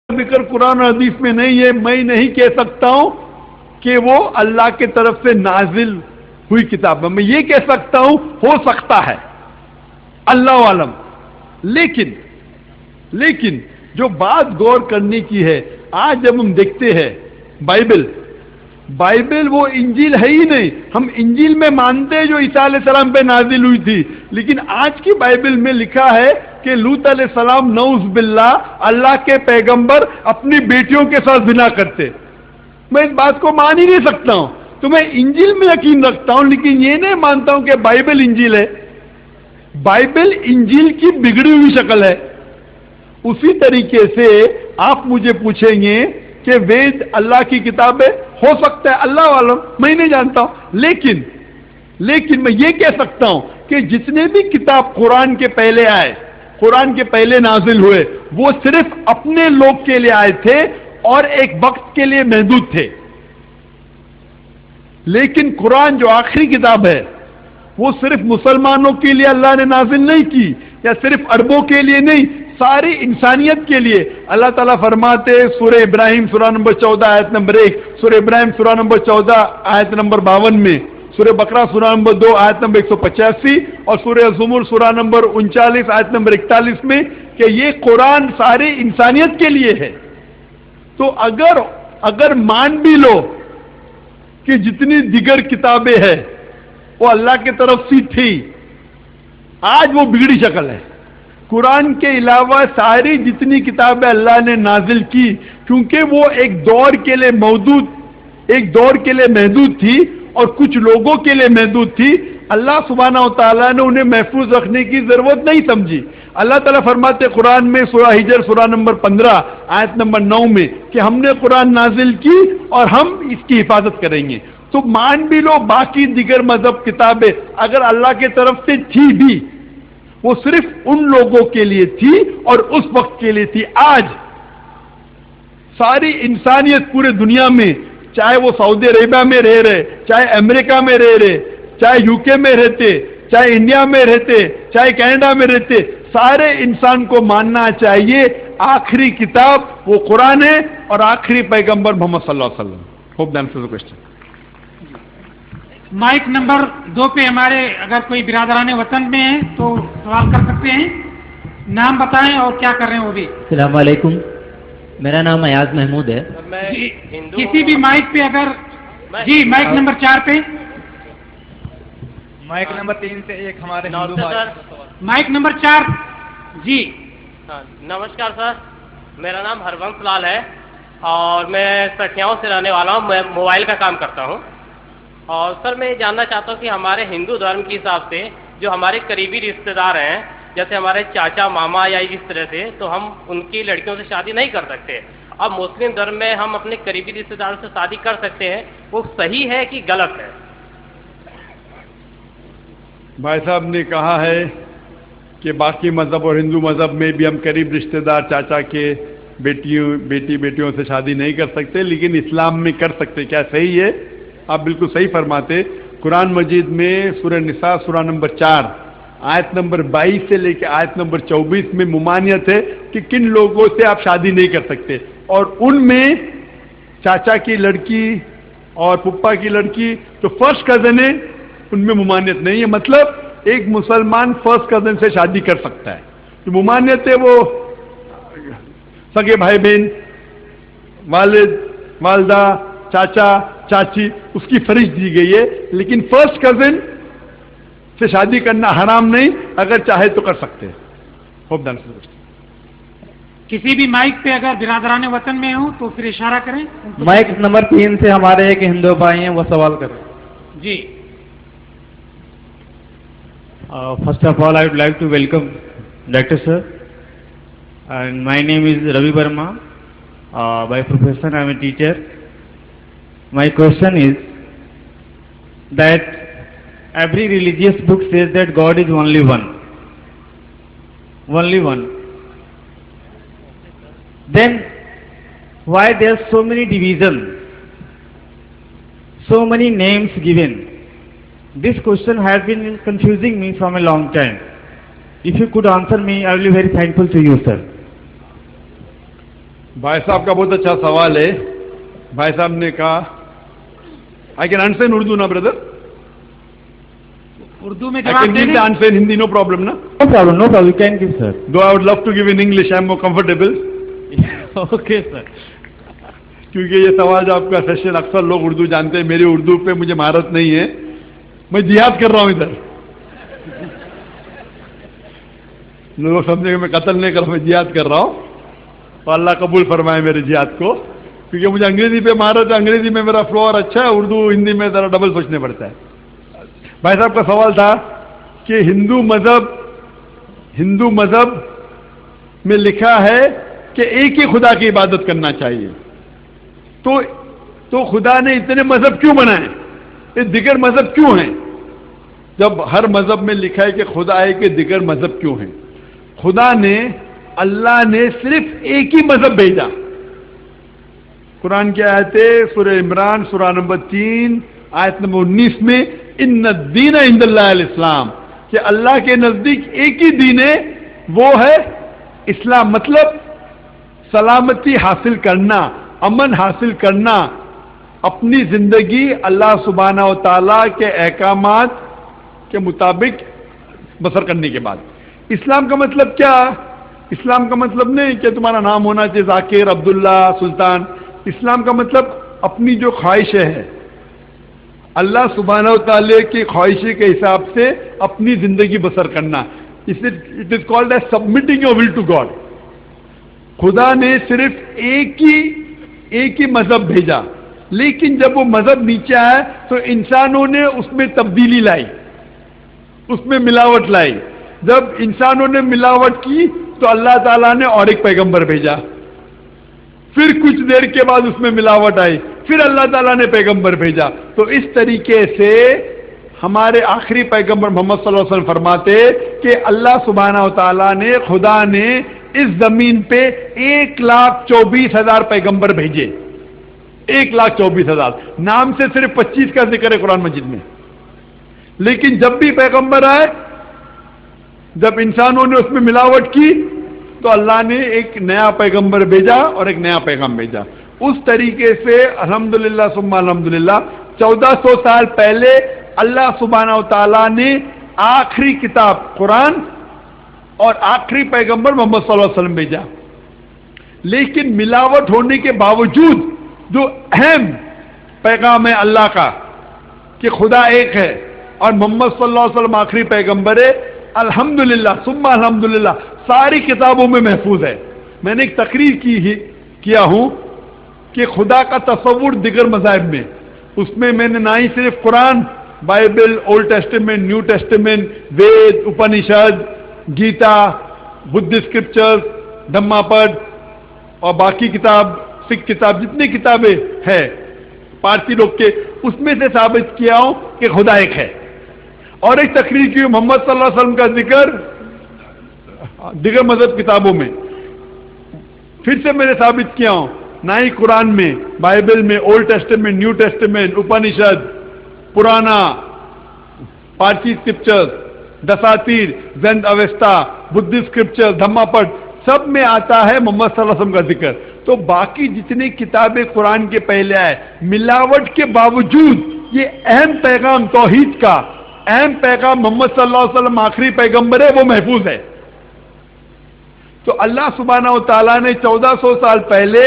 ذکر قرآن اور حدیث میں نہیں ہے، میں نہیں کہہ سکتا ہوں کہ وہ اللہ کے طرف سے نازل ہوئی کتاب ہے. میں یہ کہہ سکتا ہوں ہو سکتا ہے، اللہ عالم. لیکن جو بات غور کرنے کی ہے، آج جب ہم دیکھتے ہیں بائبل وہ انجیل ہے ہی نہیں. ہم انجیل میں مانتے ہیں جو عیسیٰ علیہ السلام پہ نازل ہوئی تھی، لیکن آج کی بائبل میں لکھا ہے کہ لوط علیہ السلام نعوذ باللہ اللہ کے پیغمبر اپنی بیٹیوں کے ساتھ زنا کرتے. میں اس بات کو مان ہی نہیں سکتا ہوں. تو میں انجیل میں یقین رکھتا ہوں، لیکن یہ نہیں مانتا ہوں کہ بائبل انجیل ہے. بائبل انجیل کی بگڑی ہوئی شکل ہے. اسی طریقے سے آپ مجھے پوچھیں گے کہ وید اللہ کی کتاب ہے، ہو سکتا ہے، اللہ عالم، میں نہیں جانتا ہوں. لیکن میں یہ کہہ سکتا ہوں کہ جتنے بھی کتاب قرآن کے پہلے آئے، قرآن کے پہلے نازل ہوئے، وہ صرف اپنے لوگ کے لیے آئے تھے اور ایک وقت کے لیے محدود تھے. لیکن قرآن جو آخری کتاب ہے وہ صرف مسلمانوں کے لیے اللہ نے نازل نہیں کی، یا صرف عربوں کے لیے نہیں، ساری انسانیت کے لیے. اللہ تعالیٰ فرماتے سورہ ابراہیم سورہ نمبر 14 آیت نمبر 1، سورہ ابراہیم سورہ نمبر 14 آیت نمبر 52 میں، سورہ بقرہ سورہ نمبر 2 آیت نمبر 185 اور سورہ زمر سورہ نمبر 39 آیت نمبر 41 میں کہ یہ قرآن ساری انسانیت کے لیے ہے. تو اگر مان بھی لو کہ جتنی دیگر کتابیں ہیں وہ اللہ کی طرف سے تھی، آج وہ بگڑی شکل ہے. قرآن کے علاوہ ساری جتنی کتابیں اللہ نے نازل کی، کیونکہ وہ ایک دور کے لیے محدود تھی اور کچھ لوگوں کے لیے محدود تھی، اللہ سبحانہ و تعالیٰ نے انہیں محفوظ رکھنے کی ضرورت نہیں سمجھی. اللہ تعالیٰ فرماتے قرآن میں سورہ ہجر سورہ نمبر 15 آیت نمبر 9 میں کہ ہم نے قرآن نازل کی اور ہم اس کی حفاظت کریں گے. تو مان بھی لو باقی دیگر مذہب کتابیں اگر اللہ کی طرف سے تھی بھی، وہ صرف ان لوگوں کے لیے تھی اور اس وقت کے لیے تھی. آج ساری انسانیت پورے دنیا میں، چاہے وہ سعودی عربیہ میں رہ رہے، چاہے امریکہ میں رہ رہے، چاہے یو کے میں رہتے، چاہے انڈیا میں رہتے، چاہے کینیڈا میں رہتے، سارے انسان کو ماننا چاہیے آخری کتاب وہ قرآن ہے اور آخری پیغمبر محمد صلی اللہ علیہ وسلم. Hope that answers the question. Mic number 2 پہ ہمارے اگر کوئی برادران وطن میں ہیں تو سوال کر سکتے ہیں. نام بتائیں اور کیا کر رہے ہیں وہ بھی. السلام علیکم، میرا نام ایاز محمود ہے. جی کسی بھی مائک پہ اگر جی مائک نمبر 4 پہ، مائک نمبر 3 سے ایک ہمارے مائک نمبر 4 جی. نمسکار سر، میرا نام ہرونش لال ہے اور میں سٹیاؤں سے رہنے والا ہوں. میں موبائل کا کام کرتا ہوں. اور سر میں یہ جاننا چاہتا ہوں کہ ہمارے ہندو دھرم کے حساب سے جو ہمارے قریبی رشتے دار ہیں، جیسے ہمارے چاچا ماما یا اس طرح سے، تو ہم ان کی لڑکیوں سے شادی نہیں کر سکتے. اب مسلم دھرم میں ہم اپنے قریبی رشتے داروں سے شادی کر سکتے ہیں، وہ صحیح ہے کہ غلط ہے؟ بھائی صاحب نے کہا ہے کہ باقی مذہب اور ہندو مذہب میں بھی ہم قریب رشتے دار چاچا کے بیٹیوں سے شادی نہیں کر سکتے، لیکن اسلام میں کر سکتے. کیا صحیح ہے؟ آپ بالکل صحیح فرماتے. قرآن مجید میں سورہ نساء سورہ نمبر 4 آیت نمبر 22 سے لے کے آیت نمبر 24 میں ممانعت ہے کہ کن لوگوں سے آپ شادی نہیں کر سکتے، اور ان میں چاچا کی لڑکی اور پپا کی لڑکی تو فرسٹ کزن ہے، ان میں ممانعت نہیں ہے. مطلب ایک مسلمان فرسٹ کزن سے شادی کر سکتا ہے. جو ممانعت ہے وہ سگے بھائی بہن، والد والدہ، چاچا چاچی، اس کی فہرست دی گئی ہے. لیکن فرسٹ کزن سے شادی کرنا حرام نہیں، اگر چاہے تو کر سکتے ہیں. Hope done. کسی بھی مائک پہ اگر برادران وطن میں ہوں تو پھر اشارہ کریں. مائک نمبر 3 سے ہمارے ایک ہندو بھائی ہیں، وہ سوال کریں. جی. First of all, I would like to welcome Dr. Sir. And my name is Ravi Verma. By profession, I am a teacher. My question is that every religious book says that God is only one. Only one. Then why there are so many divisions, so many names given? This question has been confusing me from a long time. If you could answer me, I will be very thankful to you, sir. भाई साहब का बहुत अच्छा सवाल है. भाई साहब ने कहा, I can answer in Urdu ना ब्रदर? उर्दू में आई जवाब कैन गिव द देने answer in Hindi, no problem ना? No problem, you can give, sir. दो I would love to give in English, I am more comfortable. Okay, sir. क्योंकि ये सवाल जो आपका सेशन अक्सर लोग उर्दू जानते हैं, मेरी उर्दू पे मुझे महारत नहीं है. मैं जिहाद कर रहा हूँ इधर. लोग समझे मैं कत्ल नहीं कर रहा, मैं जिहाद कर रहा हूँ. तो अल्लाह कबूल फरमाए मेरे जिहाद को, क्योंकि मुझे अंग्रेजी पे महारत है. अंग्रेजी में मेरा फ्लोर अच्छा है, उर्दू हिंदी में जरा डबल सोचने पड़ता है. भाई साहब का सवाल था कि हिंदू मजहब में लिखा है कि एक ही खुदा की इबादत करना चाहिए. तो खुदा ने इतने मजहब क्यों बनाए? ये दिगर मजहब क्यों हैं? जब हर मजहब में लिखा है कि खुदा है, कि दिगर मजहब क्यों हैं? खुदा ने, अल्लाह ने सिर्फ एक ही मजहब भेजा. कुरान की आयतें सूरह इमरान सूरह नंबर 3 आयत नंबर 19 में, इन्ना दीन इंदल्लाह अल इस्लाम, कि अल्लाह के नजदीक एक ही दीन है, वो है इस्लाम. मतलब सलामती हासिल करना, अमन हासिल करना, अपनी जिंदगी अल्लाह सुब्हाना व तआला के अहकामात के मुताबिक बसर करने के बाद. इस्लाम का मतलब क्या? इस्लाम का मतलब नहीं कि तुम्हारा नाम होना चाहिए जाकिर, अब्दुल्ला, सुल्तान. इस्लाम का मतलब अपनी जो ख्वाहिशें हैं, अल्लाह सुब्हाना व तआला की ख्वाहिशें के हिसाब से अपनी जिंदगी बसर करना. It is called as submitting your will to God. खुदा ने सिर्फ एक ही मजहब भेजा, लेकिन जब वो मजहब नीचे आया तो इंसानों ने उसमें तब्दीली लाई, उसमें मिलावट लाई. जब इंसानों ने मिलावट की तो अल्लाह ताला ने और एक पैगंबर भेजा. फिर कुछ देर के बाद उसमें मिलावट आई, फिर अल्लाह ताला ने पैगंबर भेजा. तो इस तरीके से हमारे आखिरी पैगंबर मोहम्मद सल्लल्लाहु अलैहि वसल्लम फरमाते कि अल्लाह सुब्हाना व तआला ने, खुदा ने इस जमीन पे 1,24,000 पैगंबर भेजे. 1,24,000. नाम से सिर्फ 25 का जिक्र है कुरान मजीद में. लेकिन जब भी पैगंबर आए, जब इंसानों ने उसमें मिलावट की, तो अल्लाह ने एक नया पैगंबर भेजा और एक नया पैगाम भेजा. उस तरीके से अल्हम्दुलिल्लाह सुम्मा अल्हम्दुलिल्लाह 1400 साल पहले अल्लाह सुब्हाना व तआला ने आखिरी किताब कुरान और आखिरी पैगंबर मोहम्मद सल्लल्लाहु अलैहि वसल्लम भेजा. लेकिन मिलावट होने के बावजूद जो अहम पैगाम है अल्लाह का कि खुदा एक है और मोहम्मद सल्लल्लाहु अलैहि वसल्लम आखिरी पैगंबर है, अल्हम्दुलिल्लाह सुम्मा अल्हम्दुलिल्लाह सारी किताबों में महफूज है. मैंने एक तकरीर किया हूं कि खुदा का तसव्वुर दिगर मज़ाहिब में, उसमें मैंने ना ही सिर्फ Quran, Bible, Old Testament, New Testament, Veda, Upanishad, Gita, Buddhist scriptures, Dhammapada और बाकी किताब, सिख किताब, जितनी किताबें हैं पारसी लोग के, उसमें से साबित किया हूं कि खुदा एक है. और एक तकरीर की मोहम्मद सल्लल्लाहु अलैहि वसल्लम का जिक्र दिगर मजहब किताबों में, फिर से मैंने साबित किया हूं, ना ही कुरान में, बाइबल में, Old Testament, New Testament, Upanishad, Purana, Parsi scriptures, Dasatir, Jain Avesta, Buddhist scriptures, Dhammapada, सब में आता है मोहम्मद सल्लल्लाहु अलैहि वसल्लम का जिक्र. तो बाकी जितनी किताबें कुरान के पहले आए, मिलावट के बावजूद ये अहम पैगाम तौहीद का, अहम पैगाम मोहम्मद सल्लल्लाहु अलैहि वसल्लम आखिरी पैगंबर है, वो महफूज है. तो अल्लाह सुब्हाना व तआला ने 1400 साल पहले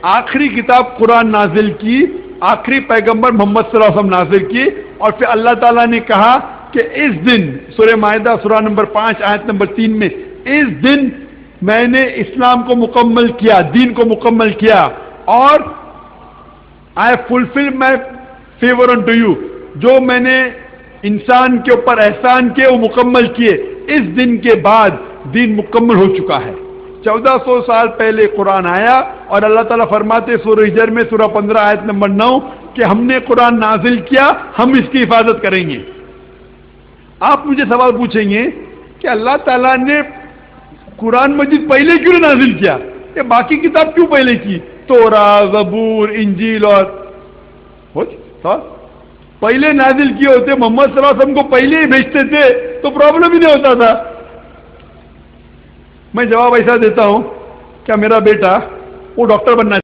आखिरी किताब कुरान नाजिल की, आखिरी पैगंबर मोहम्मद सल्लल्लाहु अलैहि वसल्लम नाजिल की. और फिर अल्लाह ताला ने कहा कि इस दिन, सूरह माइदा सूरह नंबर 5 आयत नंबर 3 में, इस दिन मैंने इस्लाम को मुकम्मल किया, दीन को मुकम्मल किया, और I fulfil my favour on to you. जो मैंने इंसान के ऊपर एहसान किए वो मुकम्मल किए. इस दिन के बाद दीन मुकम्मल हो चुका है. 1400 साल पहले कुरान आया और अल्लाह ताला फरमाते सूरह हिजर में सूरह 15 आयत नंबर 9 कि हमने कुरान नाजिल किया, हम इसकी हिफाजत करेंगे. आप मुझे सवाल पूछेंगे कि अल्लाह ताला ने कुरान मजीद पहले क्यों नाजिल किया, ये बाकी किताब क्यों पहले की, तोरा, ज़बूर, इंजील और पहले नाजिल किए होते, मोहम्मद सल्लल्लाहु अलैहि वसल्लम को पहले ही भेजते थे तो प्रॉब्लम ही नहीं होता था. मैं जवाब ऐसा देता हूं, क्या मेरा बेटा वो डॉक्टर बनना